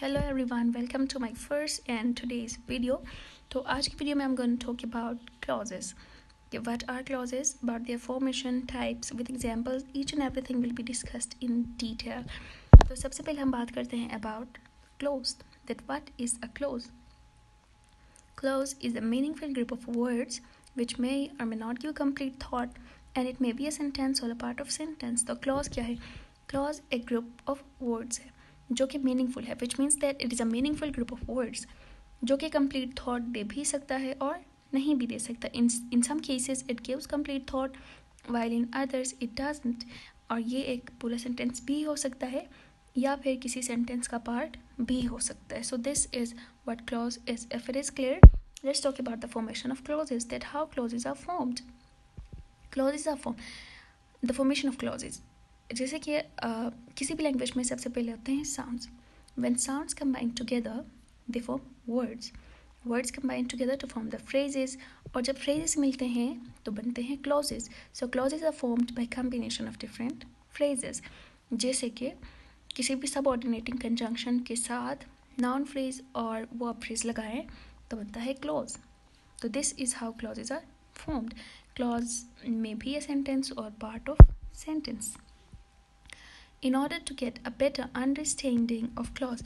Hello everyone, welcome to my first and today's video. तो आज की वीडियो में I'm going to talk about clauses. What are clauses? About their formation, types, with examples. Each and everything will be discussed in detail. तो सबसे पहले हम बात करते हैं about clause. That what is a clause? Clause is a meaningful group of words which may or may not give complete thought, and it may be a sentence or a part of sentence. तो clause क्या है? Clause एक group of words है जो कि meaningful है, which means that it is a meaningful group of words जो कि कंप्लीट थॉट दे भी सकता है और नहीं भी दे सकता. In some cases it gives complete thought while in others it doesn't. और ये एक पूरा सेंटेंस भी हो सकता है या फिर किसी सेंटेंस का पार्ट भी हो सकता है. So this is what clause is. If it is clear, let's talk about the formation of clauses. That how clauses are formed. Clauses are form the formation of clauses. जैसे कि किसी भी language में सबसे पहले होते हैं sounds. When sounds combine together they form words. Words combine together to form the phrases. और जब फ्रेजेस मिलते हैं तो बनते हैं clauses. So clauses are formed by combination of different phrases. जैसे कि किसी भी सबऑर्डिनेटिंग कंजंक्शन के साथ नाउन फ्रेज और वर्ब फ्रेज लगाएं तो बनता है क्लॉज. तो this is how clauses are formed. Clause में बी अ सेंटेंस और part of sentence. In order to get a better understanding of clause,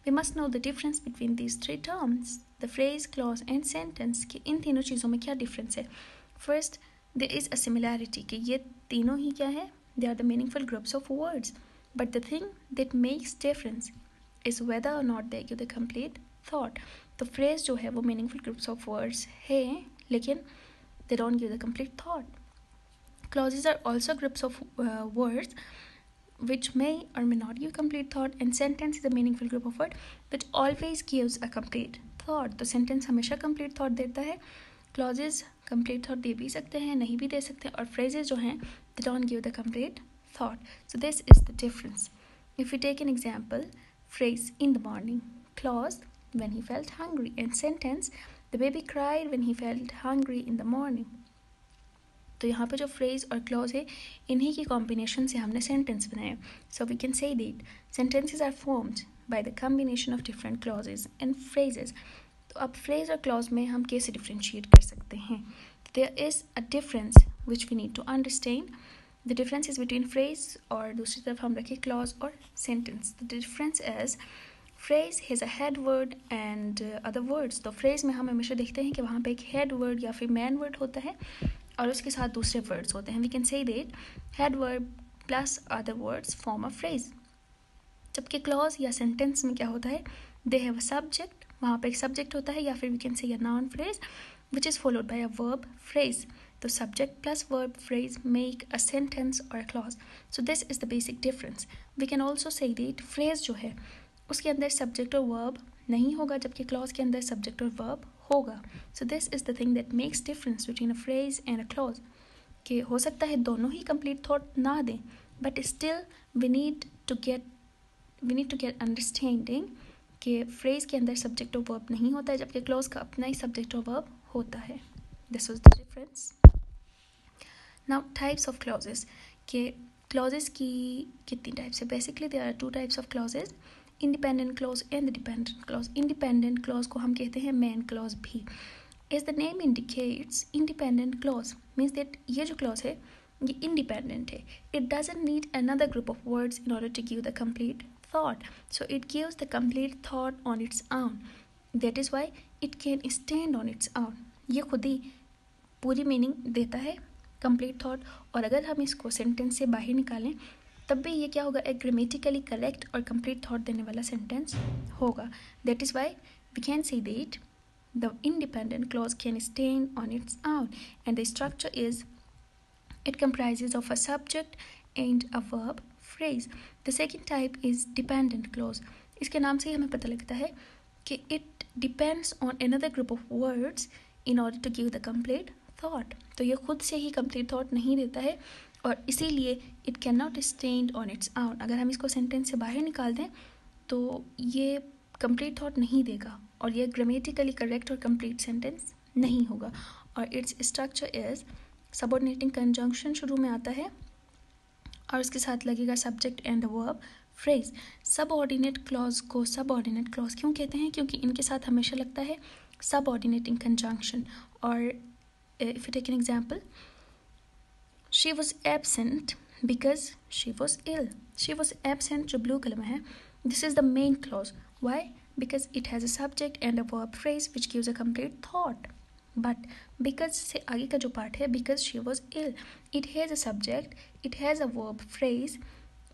we must know the difference between these three terms, the phrase, clause and sentence. कि इन तीनों चीज़ों में क्या difference है. First, there is a similarity कि ये तीनों ही क्या है? They are the meaningful groups of words. But the thing that makes difference is whether or not they give the complete thought. तो phrase जो है वो meaningful groups of words है लेकिन they don't give the complete thought. Clauses are also groups of words which may or may not give complete thought, and sentence is a meaningful group of words which always gives a complete thought. तो sentence हमेशा complete thought देता है. clauses complete thought दे भी सकते हैं, नहीं भी दे सकते हैं. और phrases जो हैं they don't give the complete thought. So this is the difference. If we take an example, phrase in the morning, clause when he felt hungry, and sentence the baby cried when he felt hungry in the morning. तो यहाँ पे जो phrase और clause है इन्हीं की combination से हमने सेंटेंस बनाया. So we can say that sentences are formed by the combination of different clauses and phrases. तो अब फ्रेज और क्लॉज में हम कैसे डिफ्रेंशिएट कर सकते हैं. There is a difference which we need to understand. The difference is between phrase और दूसरी तरफ हम रखें क्लॉज और sentence. The difference is phrase has a head word and other words. तो फ्रेज में हम हमेशा देखते हैं कि वहाँ पे एक हेड वर्ड या फिर मैन वर्ड होता है और उसके साथ दूसरे वर्ड्स होते हैं. We can say that head word plus other words form a phrase. जबकि क्लॉज या सेंटेंस में क्या होता है, दे हैव अ सब्जेक्ट, वहाँ पे एक सब्जेक्ट होता है या फिर we can say a noun phrase which is followed by a verb phrase. तो subject plus verb phrase make a sentence और a clause. So this is the basic difference. We can also say that phrase जो है उसके अंदर subject और verb नहीं होगा जबकि क्लॉज के अंदर सब्जेक्ट और वर्ब होगा. So this is the thing that makes difference between a phrase and a clause. कि हो सकता है दोनों ही कंप्लीट थॉट ना दें but still we need to get understanding कि फ्रेज के अंदर सब्जेक्ट और वर्ब नहीं होता है जबकि क्लॉज का अपना ही सब्जेक्ट और वर्ब होता है. This was the difference. Now types of clauses. कि क्लॉजेस की कितनी टाइप्स है. Basically there are two types of clauses, independent clause and dependent clause. Independent clause को हम कहते हैं मेन क्लॉज भी. As the name indicates, independent clause means that ये जो clause है ये independent है. It doesn't need another group of words in order to give the complete thought. So it gives the complete thought on its own. That is why it can stand on its own. ये खुद ही पूरी meaning देता है complete thought. और अगर हम इसको sentence से बाहर निकालें तब भी ये क्या होगा, एक grammatically correct और complete thought देने वाला sentence होगा. That is why we can say that the independent clause can stand on its own, and the structure is it comprises of a subject and a verb phrase. The second type is dependent clause. इसके नाम से ही हमें पता लगता है कि it depends on another group of words in order to give the complete thought. तो ये खुद से ही complete thought नहीं देता है और इसीलिए it cannot stand on its own. अगर हम इसको sentence से बाहर निकाल दें तो ये कंप्लीट थॉट नहीं देगा और ये ग्रामेटिकली करेक्ट और कंप्लीट सेंटेंस नहीं होगा. और its structure is subordinating conjunction शुरू में आता है और उसके साथ लगेगा subject and verb phrase. Subordinate clause को सबऑर्डिनेट क्लॉज क्यों कहते हैं? क्योंकि इनके साथ हमेशा लगता है सबऑर्डिनेटिंग कंजंक्शन। और if you take an example, she was absent because she was ill. She was absent जो ब्लू कलर में है, this is the main clause. Why? Because it has a subject and a verb phrase which gives a complete thought. But because से आगे का जो part है, because she was ill, it has a subject, it has a verb phrase,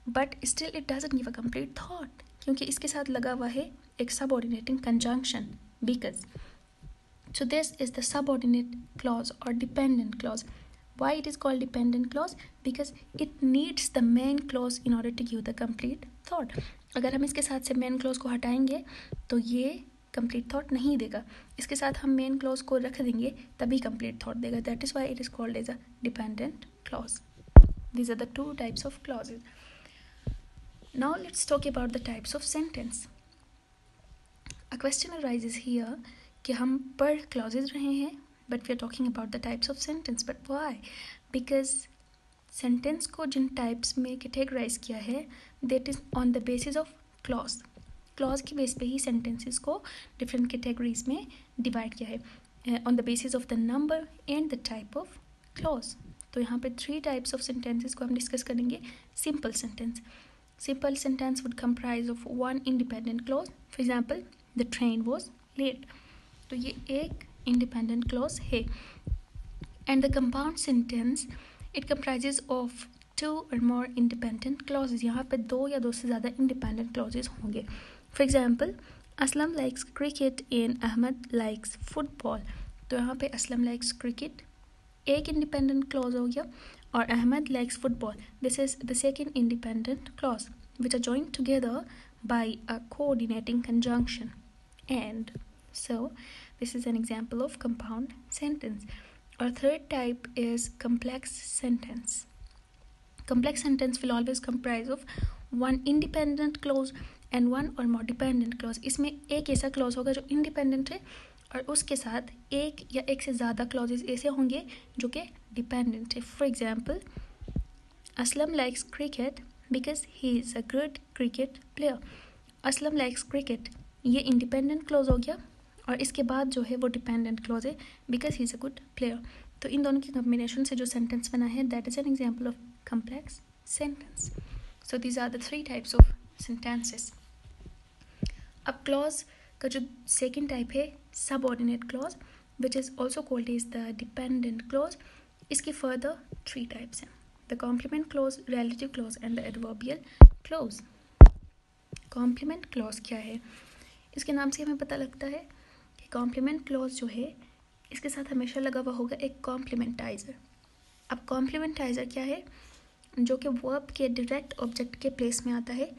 but still it doesn't give a complete thought, क्योंकि इसके साथ लगा हुआ है एक subordinating conjunction because. So this is the subordinate clause or dependent clause. Why it is called dependent clause? Because it needs the main clause in order to give the complete thought. अगर हम इसके साथ से main clause को हटाएंगे तो ये complete thought नहीं देगा. इसके साथ हम main clause को रख देंगे तभी complete thought देगा. That is why it is called as a dependent clause. These are the two types of clauses. Now let's talk about the types of sentence. A question arises here कि हम पढ़ clauses रहे हैं, but we are talking about the types of sentence. But why? Because sentence को जिन types में categorize किया है, that is on the basis of clause. Clause की base पे ही sentences को different categories में divide किया है, on the basis of the number and the type of clause. तो यहाँ पे 3 types of sentences को हम discuss करेंगे. Simple sentence. Simple sentence would comprise of one independent clause. For example, the train was late. तो ये एक independent clause है. And the compound sentence, it comprises of 2 or more independent clauses. यहाँ पे 2 या 2 से ज़्यादा independent clauses होंगे. For example, Aslam likes cricket and Ahmed likes football. तो यहाँ पे Aslam likes cricket एक independent clause हो गया, और Ahmed likes football, this is the second independent clause, which are joined together by a coordinating conjunction. And so this is an example of compound sentence. Our third type is complex sentence. Complex sentence will always comprise of one independent clause and one or more dependent clause. इसमें एक ऐसा clause होगा जो independent है, और उसके साथ एक या एक से ज़्यादा clauses ऐसे होंगे जो कि dependent है. For example, Aslam likes cricket because he is a good cricket player. Aslam likes cricket, ये independent clause हो गया, और इसके बाद जो है वो dependent clause है because he is a good player. तो इन दोनों की combination से जो sentence बना है, that is an example of complex sentence. So these are the 3 types of sentences. अब clause का जो second type है subordinate clause, which is also called as the dependent clause. इसके further 3 types हैं: the complement clause, relative clause and the adverbial clause. complement clause क्या है? इसके नाम से हमें पता लगता है कि complement clause जो है, इसके साथ हमेशा लगा हुआ होगा एक complementizer. अब complementizer क्या है? जो कि verb के direct object के place में आता है,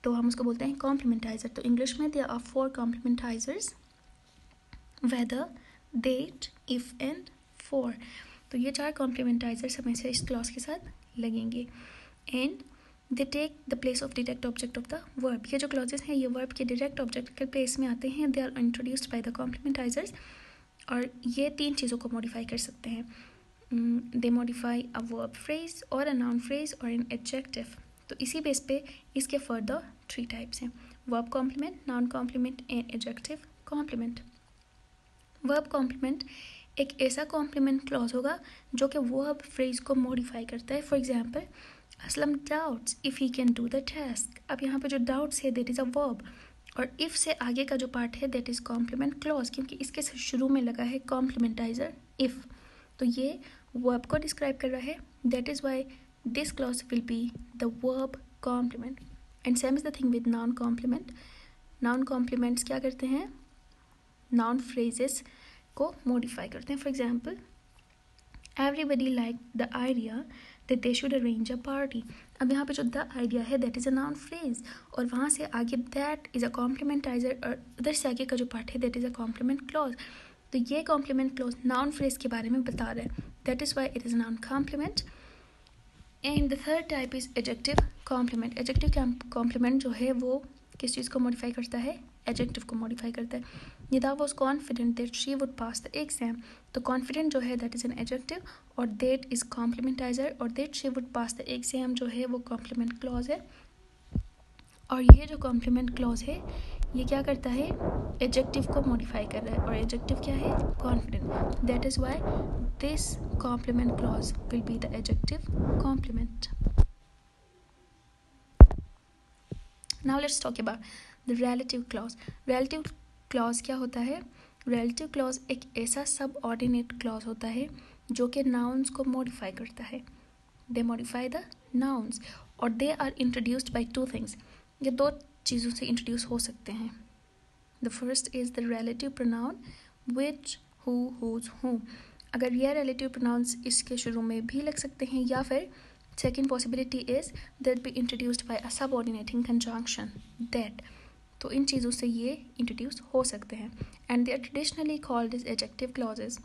तो हम उसको बोलते हैं complementizer. तो इंग्लिश में there are 4 complementizers: whether, date, if and for. तो ये 4 complementizers हमेशा इस clause के साथ लगेंगे. And they take the place of direct object of the verb. ये जो clauses हैं, ये verb के direct object के place में आते हैं. They are introduced by the complementizers. और ये 3 चीज़ों को modify कर सकते हैं. They modify a verb phrase or a noun phrase or an adjective. तो इसी बेस पे इसके further 3 types हैं: verb complement, noun complement and adjective complement. verb complement एक ऐसा complement clause होगा जो कि verb phrase को modify करता है. For example, Aslam doubts if he can do the task. अब यहाँ पे जो doubts है, that is a verb, और if से आगे का जो part है, that is complement clause, क्योंकि इसके शुरू में लगा है complementizer if. तो ये verb को describe कर रहा है. That is why this clause will be the verb complement. And same is the thing with noun complement. Noun complements क्या करते हैं? Noun phrases को modify करते हैं. For example, everybody liked the idea that they should arrange a party. अब यहाँ पे जो the idea है, that is a noun phrase, और वहाँ से आगे that is a complementizer, और उधर से आगे का जो part है, that is a complement clause. तो ये complement clause noun phrase के बारे में बता रहा है. That is why it is a noun complement. And the third type is adjective complement. Adjective complement जो है वो किस चीज़ को modify करता है? Adjective को modify करता है. Nida was confident that she would pass the exam. तो confident जो है, that is an adjective, और that is complementizer, और that she would pass the exam जो है वो complement clause है. और ये जो कॉम्प्लीमेंट क्लॉज है ये क्या करता है, एडजेक्टिव को मॉडिफाई कर रहा है, और एडजेक्टिव क्या है, confident. That is why this complement clause will be the adjective complement. Now let's talk about the relative clause. Relative clause क्या होता है? रिलेटिव क्लॉज एक ऐसा सबऑर्डिनेट क्लॉज होता है जो कि नाउन्स को मॉडिफाई करता है. दे मॉडिफाई द नाउन्स, और they are introduced by two things. ये दो चीज़ों से इंट्रोड्यूस हो सकते हैं. The first is the relative pronoun which, who, whose, whom. अगर ये रिलेटिव प्रोनाउंस इसके शुरू में भी लग सकते हैं, या फिर second possibility is that be introduced by a subordinating conjunction, that. तो इन चीज़ों से ये इंट्रोड्यूस हो सकते हैं. And they are traditionally called as adjective clauses.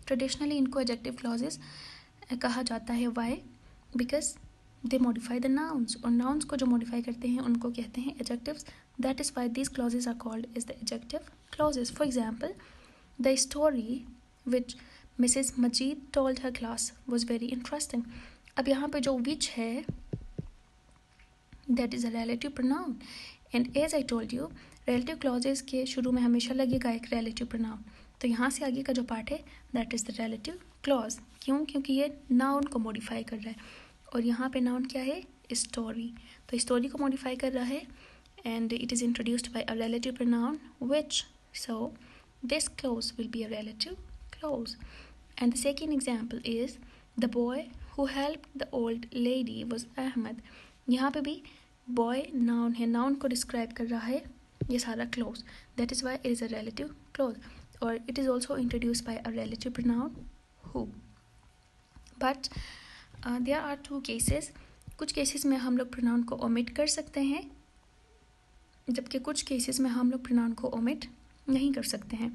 Traditionally इनको एडजेक्टिव क्लॉजेज कहा जाता है. Why? Because they modify the nouns, और नाउन्स को जो मॉडिफाई करते हैं उनको कहते हैं adjectives. That is why these clauses are called as the adjective clauses. For example, the story which Mrs Majeed told her class was very interesting. अब यहाँ पे जो विच है that is a relative pronoun, and as I told you relative clauses के शुरू में हमेशा लगेगा एक रिलेटिव प्रोनाउन. तो यहाँ से आगे का जो पार्ट है that is the relative clause. क्यों? क्योंकि ये नाउन को मॉडिफाई कर रहा है, और यहाँ पे नाउन क्या है, स्टोरी. तो स्टोरी को मॉडिफाई कर रहा है, and it is introduced by a relative pronoun which. So this clause will be a relative clause. And the second example is the boy who helped the old lady was Ahmad. यहाँ पे भी boy noun है, noun को describe कर रहा है ये सारा clause. That is why it is a relative clause, और it is also introduced by a relative pronoun who. But there are two cases. कुछ केसेस में हम लोग प्रोनाउन को ओमिट कर सकते हैं, जबकि कुछ केसेस में हम लोग प्रोनाउन को ओमिट नहीं कर सकते हैं.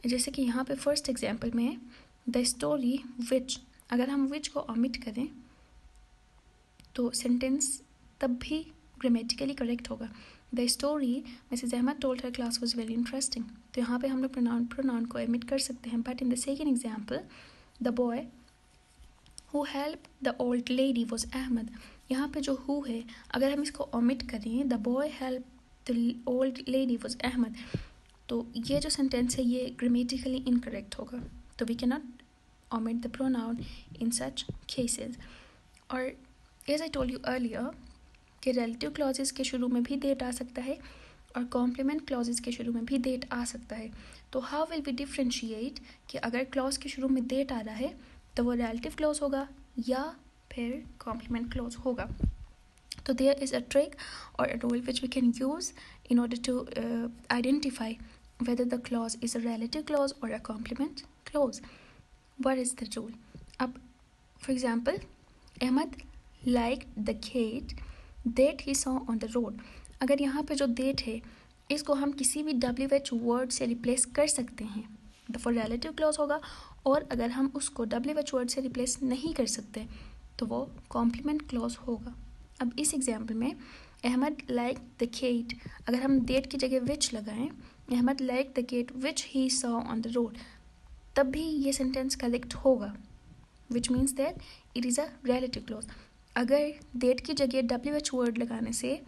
जैसे कि यहाँ पे फर्स्ट एग्जांपल में द स्टोरी विच, अगर हम विच को ओमिट करें तो सेंटेंस तब भी ग्रामेटिकली करेक्ट होगा. The story Mrs Ahmed told her class was very interesting. तो यहाँ पे हम लोग प्रोनाउन को ओमिट कर सकते हैं. But in the second example the boy who help the old lady was Ahmad, यहाँ पे जो हु है अगर हम इसको ओमिट करें, the boy help the old lady was Ahmed, तो ये जो सेंटेंस है ये ग्रामेटिकली इनकरेक्ट होगा. तो we can not omit the pronoun in such cases. और as I told you earlier कि relative clauses के शुरू में भी date आ सकता है और complement clauses के शुरू में भी date आ सकता है. तो how will we differentiate कि अगर clause के शुरू में date आ रहा है तो वो relative clause होगा या फिर complement clause होगा. तो there is a trick or a rule which we can use in order to identify whether the clause is a relative clause or a complement clause. What is the rule? अब for example, Ahmad liked the cat that he saw on the road. अगर यहाँ पे जो that है इसको हम किसी भी WH word से replace कर सकते हैं तो for relative clause होगा, और अगर हम उसको WH word से replace नहीं कर सकते तो वो complement clause होगा. अब इस एग्जाम्पल में Ahmad liked the cat, अगर हम that की जगह which लगाएं, Ahmad liked the cat which he saw on the road, तब भी ये सेंटेंस करेक्ट होगा, which means that it is a relative clause. अगर डेट की जगह WH वर्ड लगाने से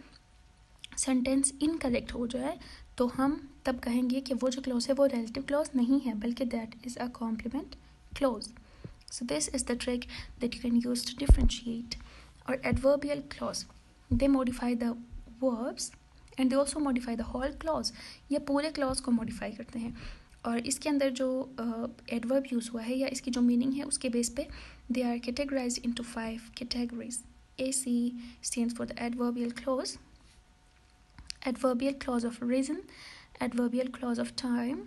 सेंटेंस इनकरेक्ट हो जाए तो हम तब कहेंगे कि वो जो क्लॉज है वो रिलेटिव क्लॉज नहीं है बल्कि that is a complement clause. So this is the trick that you can use to differentiate. और adverbial clause they modify the verbs and they also modify the whole clause. ये पूरे clause को modify करते हैं, और इसके अंदर जो एडवर्ब यूज़ हुआ है या इसकी जो मीनिंग है उसके बेस पे they are categorized into 5 categories. AC stands for the adverbial clause, adverbial clause of reason, adverbial clause of time,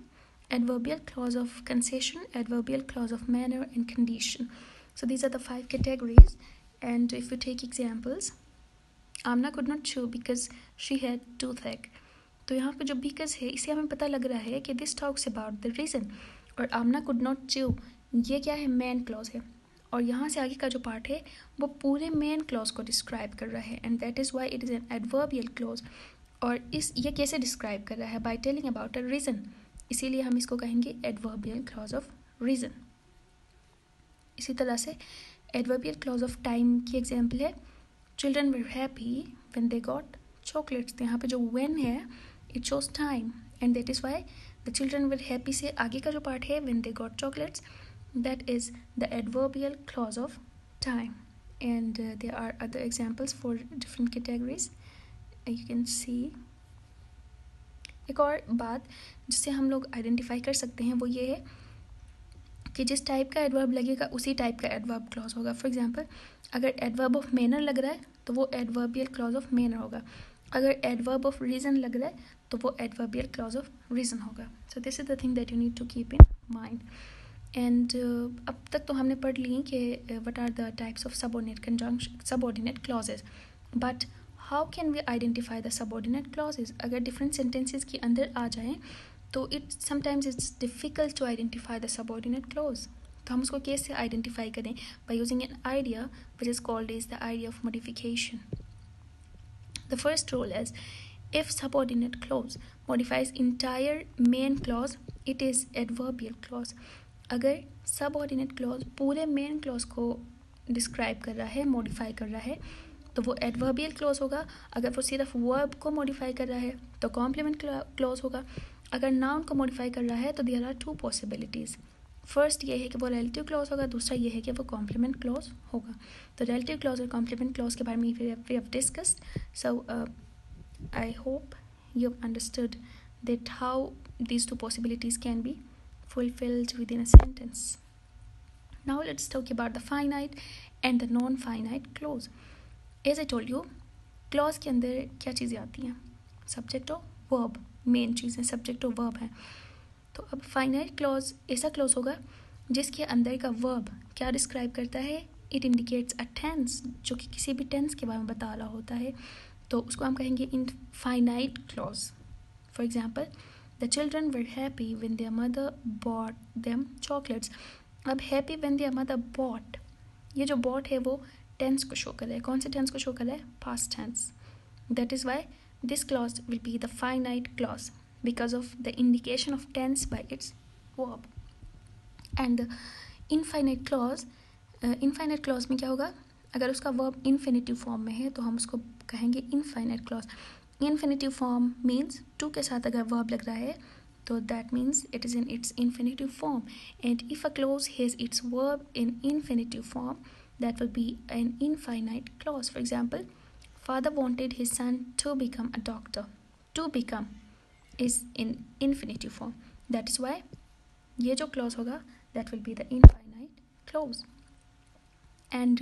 adverbial clause of concession, adverbial clause of manner and condition. So these are the 5 categories, and if you take examples, Amna could not chew because she had toothache. तो यहाँ पे जो because है इससे हमें पता लग रहा है कि this talks about the reason, और आमना कुड नॉट च्यू ये क्या है, मेन क्लॉज है, और यहाँ से आगे का जो पार्ट है वो पूरे मेन क्लॉज को डिस्क्राइब कर रहा है, and that is why it is an adverbial clause. और इस ये कैसे डिस्क्राइब कर रहा है, by telling about a reason, इसीलिए हम इसको कहेंगे एडवर्बियल क्लॉज ऑफ रीज़न. इसी तरह से एडवर्बियल क्लॉज ऑफ टाइम की एग्जाम्पल है children were happy when they got chocolates. तो यहाँ पे जो when है it shows time and that is why the children were happy से आगे का जो part है when they got chocolates, that is the adverbial clause of time. And there are other examples for different categories. You can see. एक और बात जिससे हम लोग आइडेंटिफाई कर सकते हैं वो ये है कि जिस टाइप का एडवर्ब लगेगा उसी टाइप का एडवर्ब क्लॉज होगा. फॉर एग्जांपल अगर एडवर्ब ऑफ मैनर लग रहा है तो वो एडवर्बियल क्लॉज ऑफ मैनर होगा. अगर एडवर्ब ऑफ रीजन लग रहा है तो वो एडवर्बियल क्लॉज ऑफ रीजन होगा. So this is the thing that you need to keep in mind. And अब तक तो हमने पढ़ ली कि what are the types of subordinate clauses. But how can we identify the subordinate clauses? अगर different sentences के अंदर आ जाएं तो sometimes it's difficult to identify the subordinate clause. तो हम उसको कैसे आइडेंटिफाई करें? By using an idea which is called is the idea of modification. The first rule is if subordinate clause modifies entire main clause, it is adverbial clause. अगर subordinate clause पूरे main clause को describe कर रहा है, modify कर रहा है, तो वो adverbial clause होगा. अगर वो सिर्फ verb को modify कर रहा है तो complement clause होगा. अगर noun को modify कर रहा है तो there are two possibilities. First ये है कि वो relative clause होगा, दूसरा ये है कि वो complement clause होगा. तो relative clause और complement clause के बारे में we have discussed. So I hope you've understood that how these two possibilities can be fulfilled within a sentence. Now let's talk about the finite and the non-finite clause. As I told you, clause के अंदर क्या चीज़ें आती हैं? Subject और verb, main चीज़ें subject और verb हैं. तो अब finite clause ऐसा clause होगा जिसके अंदर का verb क्या describe करता है? It indicates a tense, जो कि किसी भी tense के बारे में बता रहा होता है. तो उसको हम कहेंगे infinite clause. For example, the children were happy when their mother bought them chocolates. अब happy when their mother bought, ये जो bought है वो tense को शो कर रहा है. कौन से tense को शो कर रहा है? Past tense. That is why this clause will be the finite clause because of the indication of tense by its verb. And infinite clause में क्या होगा? अगर उसका वर्ब इन्फिनेटिव फॉर्म में है तो हम उसको कहेंगे infinite clause. Infinitive form means to के साथ अगर वर्ब लग रहा है तो that means it is in its infinitive form. And if a clause has its verb in infinitive form that will be an infinite clause. For example, father wanted his son to become a doctor. To become is in infinitive form. That is why ये जो clause होगा that will be the infinite clause. And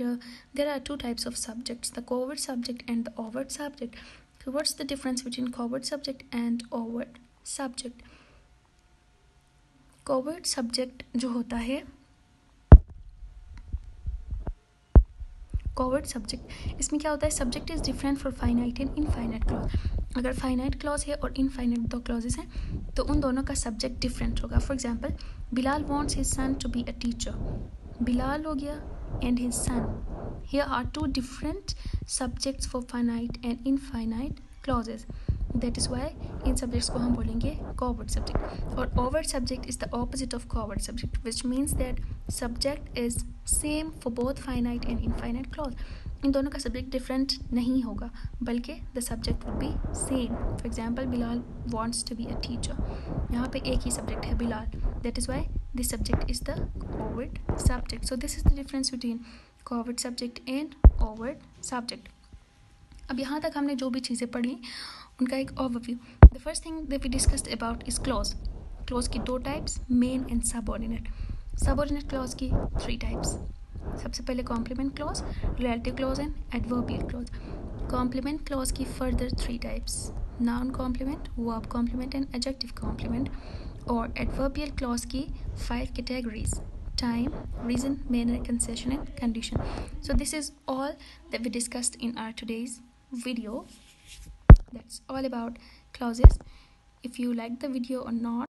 there are two types of subjects, the covert subject and the overt subject. So what's the difference between covert subject and overt subject? Covert subject जो होता है, covert subject इसमें क्या होता है? Subject is different for finite and infinite clause. अगर finite clause है और infinite दो clauses हैं तो उन दोनों का subject different होगा. For example, Bilal wants his son to be a teacher. Bilal हो गया and his son. Here are two different subjects for finite and infinite clauses. That is why in subjects को हम बोलेंगे covert subject. और overt subject is the opposite of covert subject, which means that subject is same for both finite and infinite clause. इन दोनों का subject different नहीं होगा बल्कि the subject will be same. For example, Bilal wants to be a teacher. यहाँ पे एक ही subject है Bilal. That is why this subject is the overt subject. So this is the difference between covert subject and overt subject. अब यहाँ तक हमने जो भी चीज़ें पढ़ी उनका एक overview. The first thing that we discussed about is clause. Clause की दो types, main and subordinate. Subordinate clause की three types. सबसे पहले complement clause, relative clause and adverbial clause. Complement clause की further three types, noun complement, verb complement and adjective complement. और adverbial clause की 5 categories, time, reason, manner, concession and condition. So this is all that we discussed in our today's video. That's all about clauses. If you like the video or not,